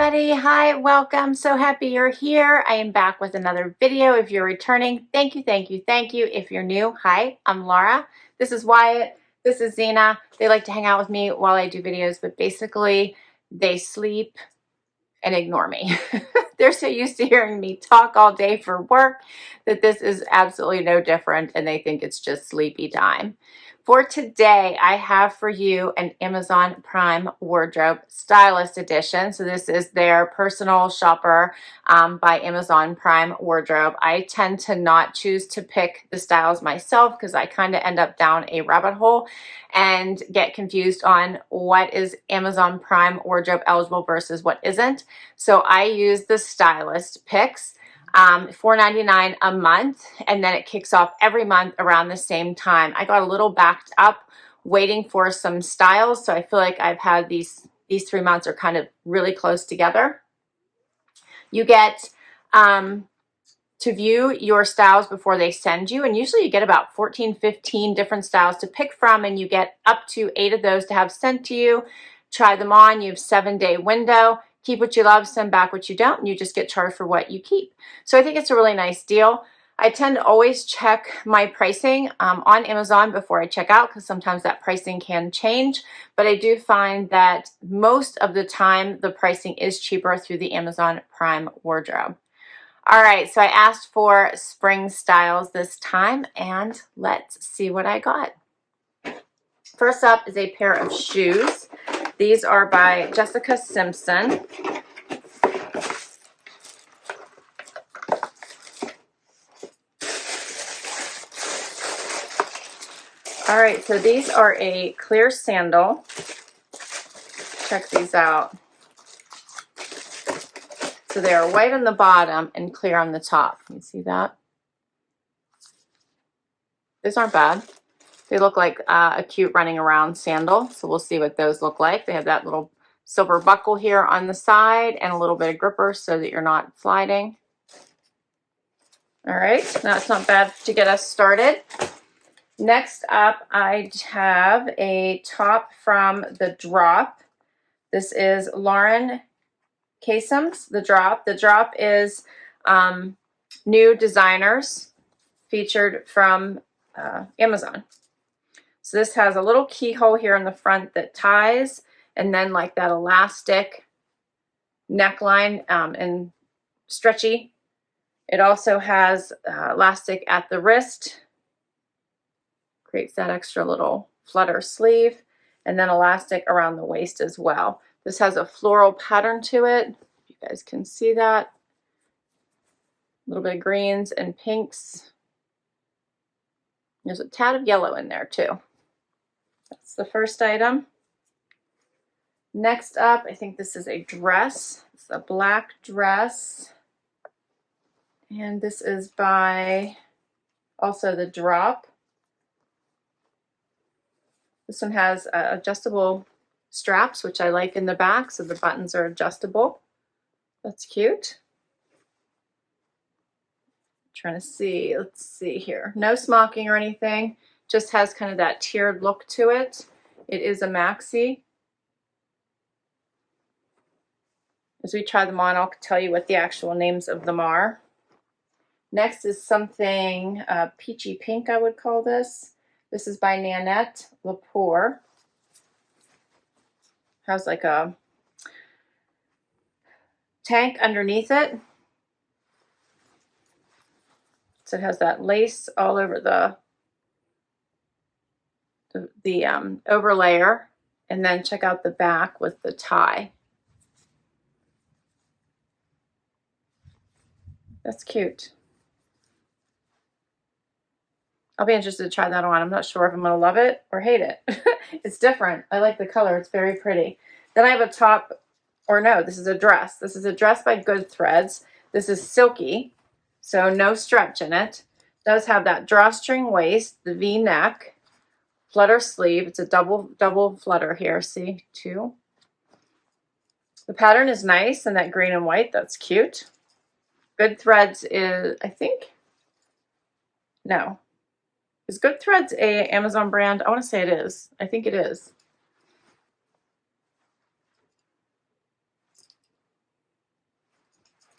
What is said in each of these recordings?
everybody. Hi, welcome. So happy you're here. I am back with another video. If you're returning, thank you, thank you, thank you. If you're new, hi, I'm Laura. This is Wyatt. This is Zena. They like to hang out with me while I do videos, but basically they sleep and ignore me. They're so used to hearing me talk all day for work that this is absolutely no different, and they think it's just sleepy time. For today, I have for you an Amazon Prime Wardrobe Stylist Edition. So this is their personal shopper by Amazon Prime Wardrobe. I tend to not choose to pick the styles myself because I kind of end up down a rabbit hole and get confused on what is Amazon Prime Wardrobe eligible versus what isn't. So I use the Stylist picks. $4.99 a month, and then it kicks off every month around the same time. I got a little backed up waiting for some styles, so I feel like I've had these 3 months are kind of really close together. You get to view your styles before they send you, and usually you get about 14-15 different styles to pick from, and you get up to 8 of those to have sent to you. Try them on. You have 7-day window. Keep what you love, send back what you don't, and you just get charged for what you keep. So I think it's a really nice deal. I tend to always check my pricing on Amazon before I check out because sometimes that pricing can change, but I do find that most of the time the pricing is cheaper through the Amazon Prime Wardrobe. All right, so I asked for spring styles this time, and let's see what I got. First up is a pair of shoes. These are by Jessica Simpson. All right, so these are a clear sandal. Check these out. So they are white on the bottom and clear on the top. Can you see that? These aren't bad. They look like a cute running around sandal, so we'll see what those look like. They have that little silver buckle here on the side and a little bit of gripper so that you're not sliding. All right, that's not bad to get us started. Next up, I have a top from The Drop. This is Lauren Kasem's The Drop. The Drop is new designers featured from Amazon. So this has a little keyhole here in the front that ties, and then like that elastic neckline and stretchy. It also has elastic at the wrist, creates that extra little flutter sleeve, and then elastic around the waist as well. This has a floral pattern to it. You guys can see that. A little bit of greens and pinks. There's a tad of yellow in there too. That's the first item. Next up, I think this is a dress. It's a black dress. And this is by also The Drop. This one has adjustable straps, which I like in the back, so the buttons are adjustable. That's cute. Trying to see, let's see here. No smocking or anything, just has kind of that tiered look to it. It is a maxi. As we try them on, I'll tell you what the actual names of them are. Next is something peachy pink, I would call this. This is by Nanette Lepore. Has like a tank underneath it. So it has that lace all over the overlayer, and then check out the back with the tie. That's cute. I'll be interested to try that on. I'm not sure if I'm going to love it or hate it. It's different. I like the color. It's very pretty. Then I have a top, or no, this is a dress. This is a dress by Good Threads. This is silky, so no stretch in it. It does have that drawstring waist, the V-neck, flutter sleeve. It's a double flutter here. See, 2. The pattern is nice, and that green and white, that's cute. Good Threads is, I think, no. Is Good Threads a Amazon brand? I want to say it is. I think it is.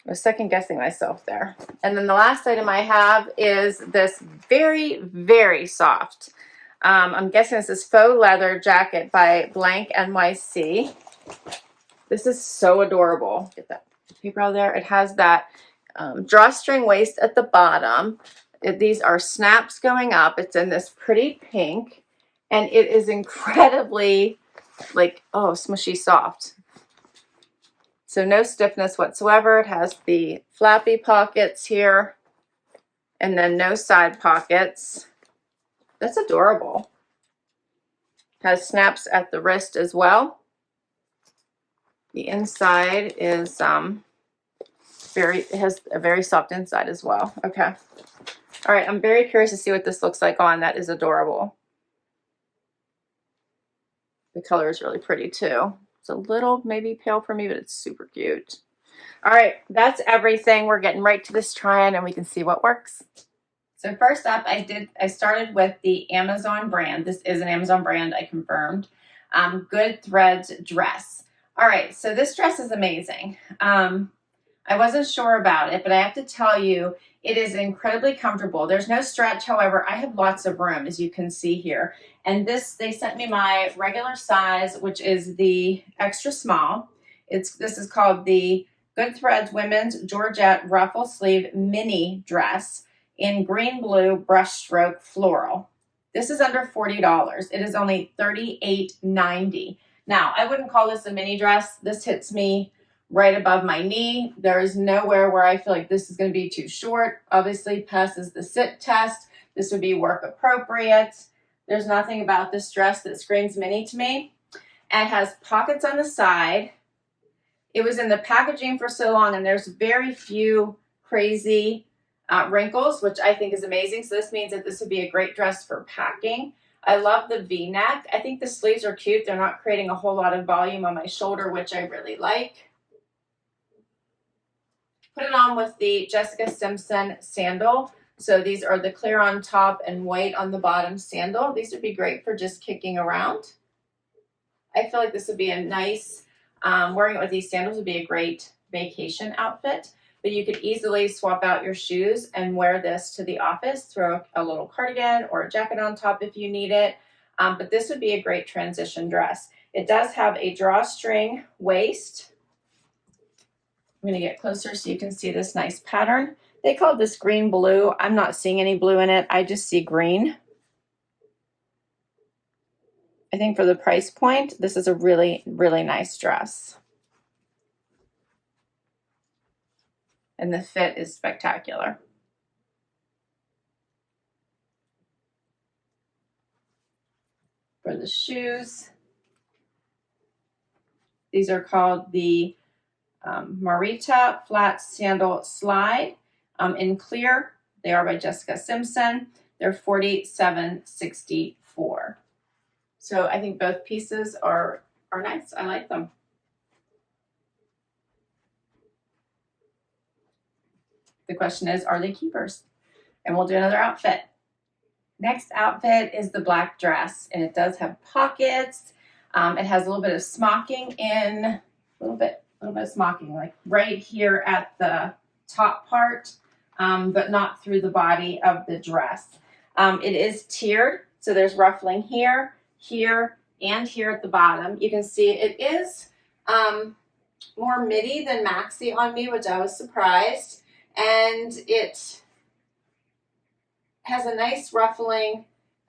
I was second guessing myself there. And then the last item I have is this very, very soft. I'm guessing this is faux leather jacket by Blank NYC. This is so adorable. Get that paper out there. It has that drawstring waist at the bottom. These are snaps going up. It's in this pretty pink, and it is incredibly like, oh, smushy soft. So no stiffness whatsoever. It has the flappy pockets here, and then no side pockets. That's adorable. Has snaps at the wrist as well. The inside is it has a very soft inside as well. Okay. All right, I'm very curious to see what this looks like on. That is adorable. The color is really pretty too. It's a little maybe pale for me, but it's super cute. All right, that's everything. We're getting right to this try-on and we can see what works. So first up, I started with the Amazon brand. This is an Amazon brand, I confirmed. Good Threads dress. All right, so this dress is amazing. I wasn't sure about it, but I have to tell you, it is incredibly comfortable. There's no stretch, however, I have lots of room, as you can see here. And this, they sent me my regular size, which is the extra small. This is called the Good Threads Women's Georgette Ruffle Sleeve Mini Dress in green blue brushstroke floral. This is under $40. It is only $38.90. Now, I wouldn't call this a mini dress. This hits me right above my knee. There is nowhere where I feel like this is going to be too short. Obviously passes the sit test. This would be work appropriate. There's nothing about this dress that screams mini to me. And it has pockets on the side. It was in the packaging for so long, and there's very few crazy wrinkles, which I think is amazing. So this means that this would be a great dress for packing. I love the V-neck. I think the sleeves are cute. They're not creating a whole lot of volume on my shoulder, which I really like. Put it on with the Jessica Simpson sandal. So these are the clear on top and white on the bottom sandal. These would be great for just kicking around. I feel like this would be a nice, wearing it with these sandals would be a great vacation outfit. But you could easily swap out your shoes and wear this to the office, throw a little cardigan or a jacket on top if you need it. But this would be a great transition dress. It does have a drawstring waist. I'm going to get closer so you can see this nice pattern. They call this green blue. I'm not seeing any blue in it. I just see green. I think for the price point, this is a really, really nice dress. And the fit is spectacular. For the shoes, these are called the Marita Flat Sandal Slide in clear. They are by Jessica Simpson. They're $47.64. So I think both pieces are nice. I like them. The question is, are they keepers? And we'll do another outfit. Next outfit is the black dress, and it does have pockets. It has a little bit of smocking in, a little bit of smocking, like right here at the top part, but not through the body of the dress. It is tiered, so there's ruffling here, here, and here at the bottom. You can see it is more midi than maxi on me, which I was surprised. And it has a nice ruffling.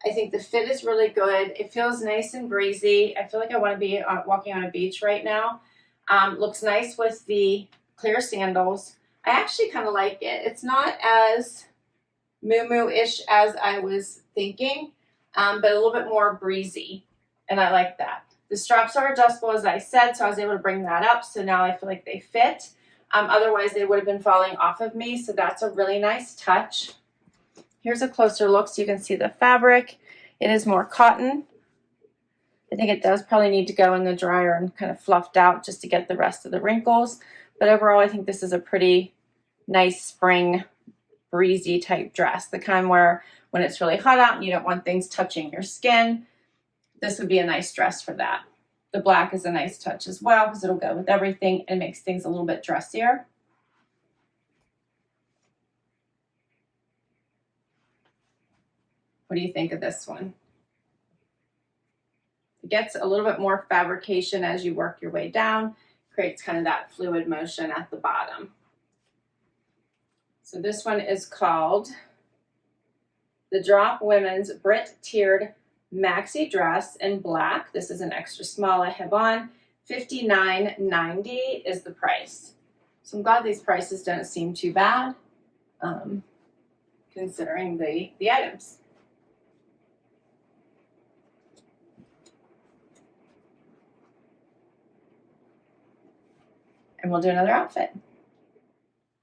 I think the fit is really good. It feels nice and breezy. I feel like I want to be walking on a beach right now. Looks nice with the clear sandals. I actually kind of like it. It's not as moo-moo-ish as I was thinking, but a little bit more breezy. And I like that. The straps are adjustable, as I said, so I was able to bring that up. So now I feel like they fit. Otherwise, they would have been falling off of me, so that's a really nice touch. Here's a closer look so you can see the fabric. It is more cotton. I think it does probably need to go in the dryer and kind of fluffed out just to get the rest of the wrinkles. But overall, I think this is a pretty nice spring breezy type dress. The kind where when it's really hot out and you don't want things touching your skin, this would be a nice dress for that. The black is a nice touch as well because it'll go with everything and makes things a little bit dressier. What do you think of this one? It gets a little bit more fabrication as you work your way down, creates kind of that fluid motion at the bottom. So this one is called the Drop Women's Brit Tiered Maxi Dress in black. This is an extra small I have on. $59.90 is the price. So I'm glad these prices don't seem too bad, considering the items. And we'll do another outfit.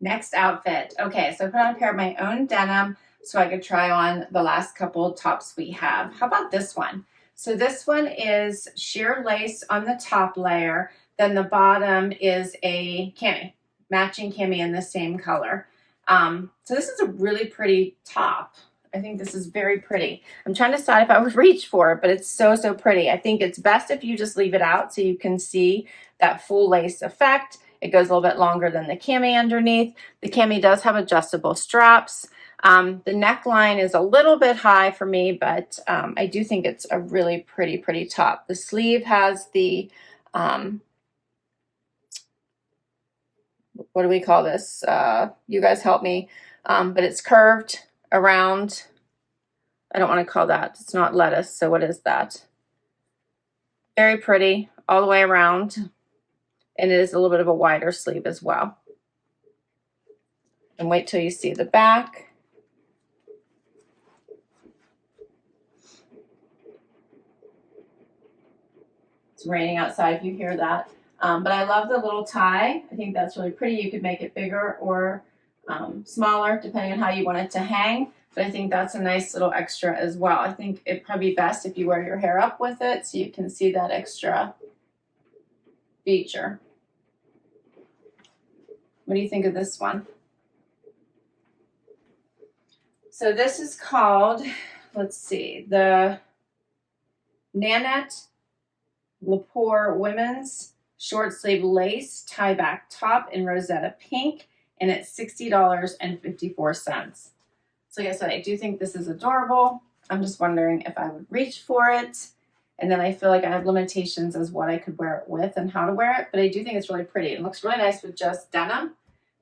Next outfit. Okay, so I put on a pair of my own denim so I could try on the last couple tops we have. How about this one? So this one is sheer lace on the top layer. Then the bottom is a cami, matching cami in the same color. So this is a really pretty top. I think this is very pretty. I'm trying to decide if I would reach for it, but it's so, so pretty. I think it's best if you just leave it out so you can see that full lace effect. It goes a little bit longer than the cami underneath. The cami does have adjustable straps. The neckline is a little bit high for me, but I do think it's a really pretty top. The sleeve has the, what do we call this? You guys help me. But it's curved around. I don't want to call that. It's not lettuce. So what is that? Very pretty all the way around. And it is a little bit of a wider sleeve as well. And wait till you see the back. It's raining outside if you hear that. But I love the little tie. I think that's really pretty. You could make it bigger or smaller, depending on how you want it to hang. But I think that's a nice little extra as well. I think it'd probably be best if you wear your hair up with it so you can see that extra feature. What do you think of this one? So this is called, let's see, the Nanette Lepore Women's Short Sleeve Lace Tie Back Top in Rosetta Pink, and it's $60.54. So like I said, I do think this is adorable. I'm just wondering if I would reach for it. And then I feel like I have limitations as what I could wear it with and how to wear it. But I do think it's really pretty. It looks really nice with just denim.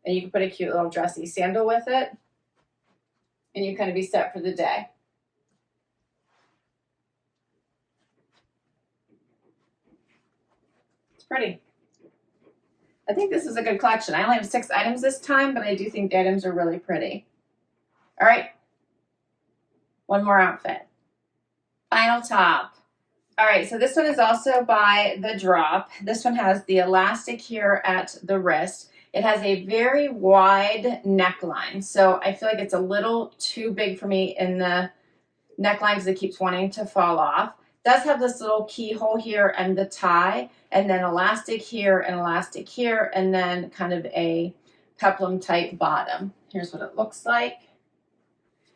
And you can put a cute little dressy sandal with it. And you kind of be set for the day. It's pretty. I think this is a good collection. I only have 6 items this time, but I do think the items are really pretty. All right. One more outfit. Final top. All right, so this one is also by The Drop. This one has the elastic here at the wrist. It has a very wide neckline, so I feel like it's a little too big for me in the neckline because it keeps wanting to fall off. It does have this little keyhole here and the tie, and then elastic here and elastic here, and then kind of a peplum type bottom. Here's what it looks like.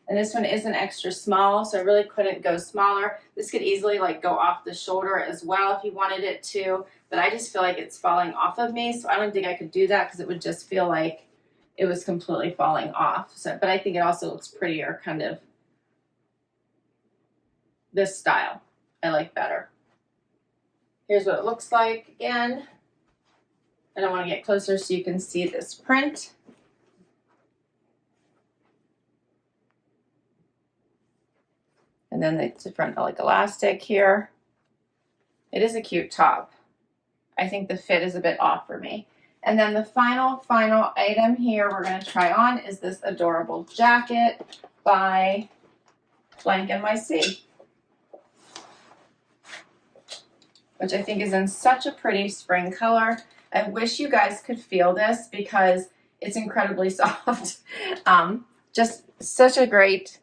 And this one is an extra small, so I really couldn't go smaller. This could easily like go off the shoulder as well if you wanted it to, but I just feel like it's falling off of me, so I don't think I could do that because it would just feel like it was completely falling off. So, but I think it also looks prettier, kind of this style I like better. Here's what it looks like again. And I want to get closer so you can see this print. And then the different like elastic here. It is a cute top. I think the fit is a bit off for me. And then the final item here we're going to try on is this adorable jacket by Blank NYC, which I think is in such a pretty spring color. I wish you guys could feel this because it's incredibly soft. Just such a great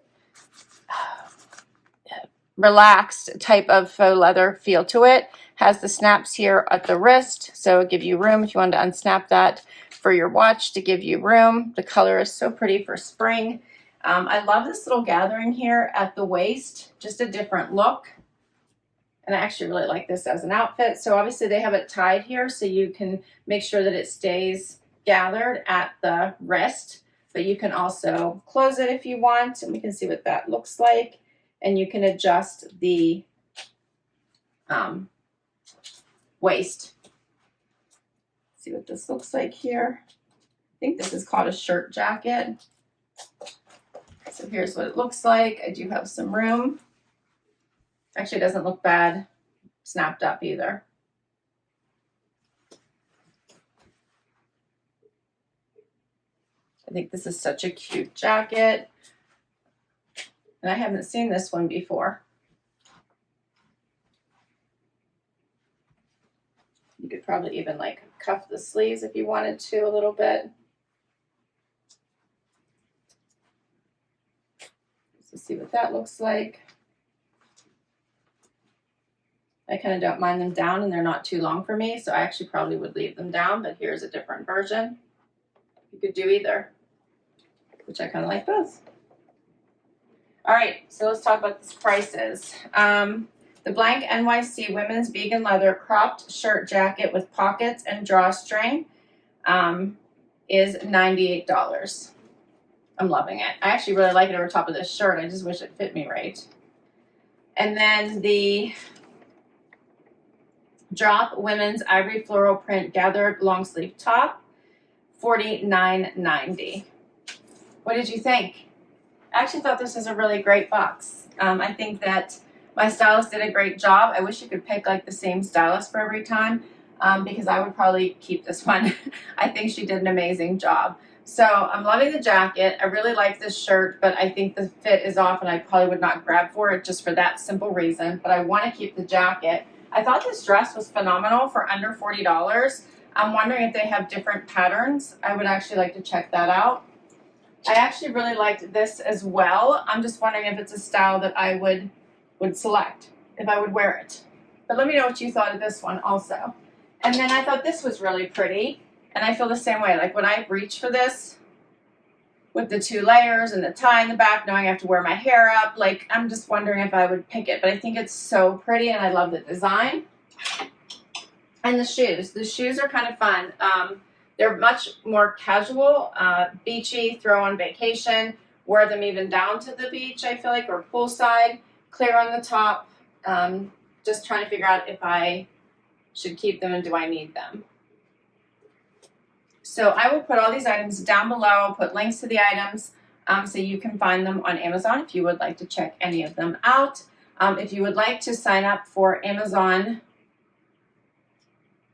relaxed type of faux leather feel to it. Has the snaps here at the wrist, so it'll give you room if you wanted to unsnap that for your watch to give you room. The color is so pretty for spring. I love this little gathering here at the waist, just a different look. And I actually really like this as an outfit. So obviously they have it tied here so you can make sure that it stays gathered at the wrist, but you can also close it if you want, and we can see what that looks like. and you can adjust the waist. See what this looks like here. I think this is called a shirt jacket. So here's what it looks like. I do have some room. Actually, it doesn't look bad snapped up either. I think this is such a cute jacket. And I haven't seen this one before. You could probably even like cuff the sleeves if you wanted to a little bit. Let's see what that looks like. I kind of don't mind them down and they're not too long for me, so I actually probably would leave them down, but here's a different version. You could do either, which I kind of like both. All right, so let's talk about these prices. The blank NYC women's vegan leather cropped shirt jacket with pockets and drawstring is $98. I'm loving it. I actually really like it over top of this shirt. I just wish it fit me right. And then the drop women's ivory floral print gathered long sleeve top, $49.90. What did you think? I actually thought this was a really great box. I think that my stylist did a great job. I wish you could pick like the same stylist for every time because I would probably keep this one. I think she did an amazing job. So I'm loving the jacket. I really like this shirt, but I think the fit is off and I probably would not grab for it just for that simple reason. But I want to keep the jacket. I thought this dress was phenomenal for under $40. I'm wondering if they have different patterns. I would actually like to check that out. I actually really liked this as well. I'm just wondering if it's a style that I would select, if I would wear it. But let me know what you thought of this one also. And then I thought this was really pretty. And I feel the same way. Like when I reach for this with the 2 layers and the tie in the back, knowing I have to wear my hair up, like I'm just wondering if I would pick it. But I think it's so pretty and I love the design. And the shoes. The shoes are kind of fun. They're much more casual, beachy, throw on vacation, wear them even down to the beach, I feel like, or poolside, clear on the top. Just trying to figure out if I should keep them and do I need them. So I will put all these items down below. I'll put links to the items so you can find them on Amazon if you would like to check any of them out. If you would like to sign up for Amazon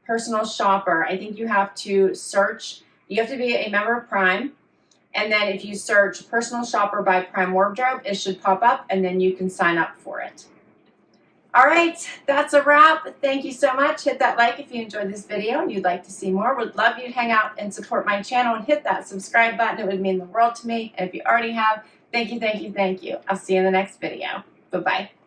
Personal Shopper, I think you have to search, you have to be a member of Prime, and then if you search Personal Shopper by Prime Wardrobe, it should pop up and then you can sign up for it. All right, that's a wrap. Thank you so much. Hit that like if you enjoyed this video and you'd like to see more. Would love you to hang out and support my channel and hit that subscribe button. It would mean the world to me. And if you already have, thank you, thank you, thank you. I'll see you in the next video. Bye-bye.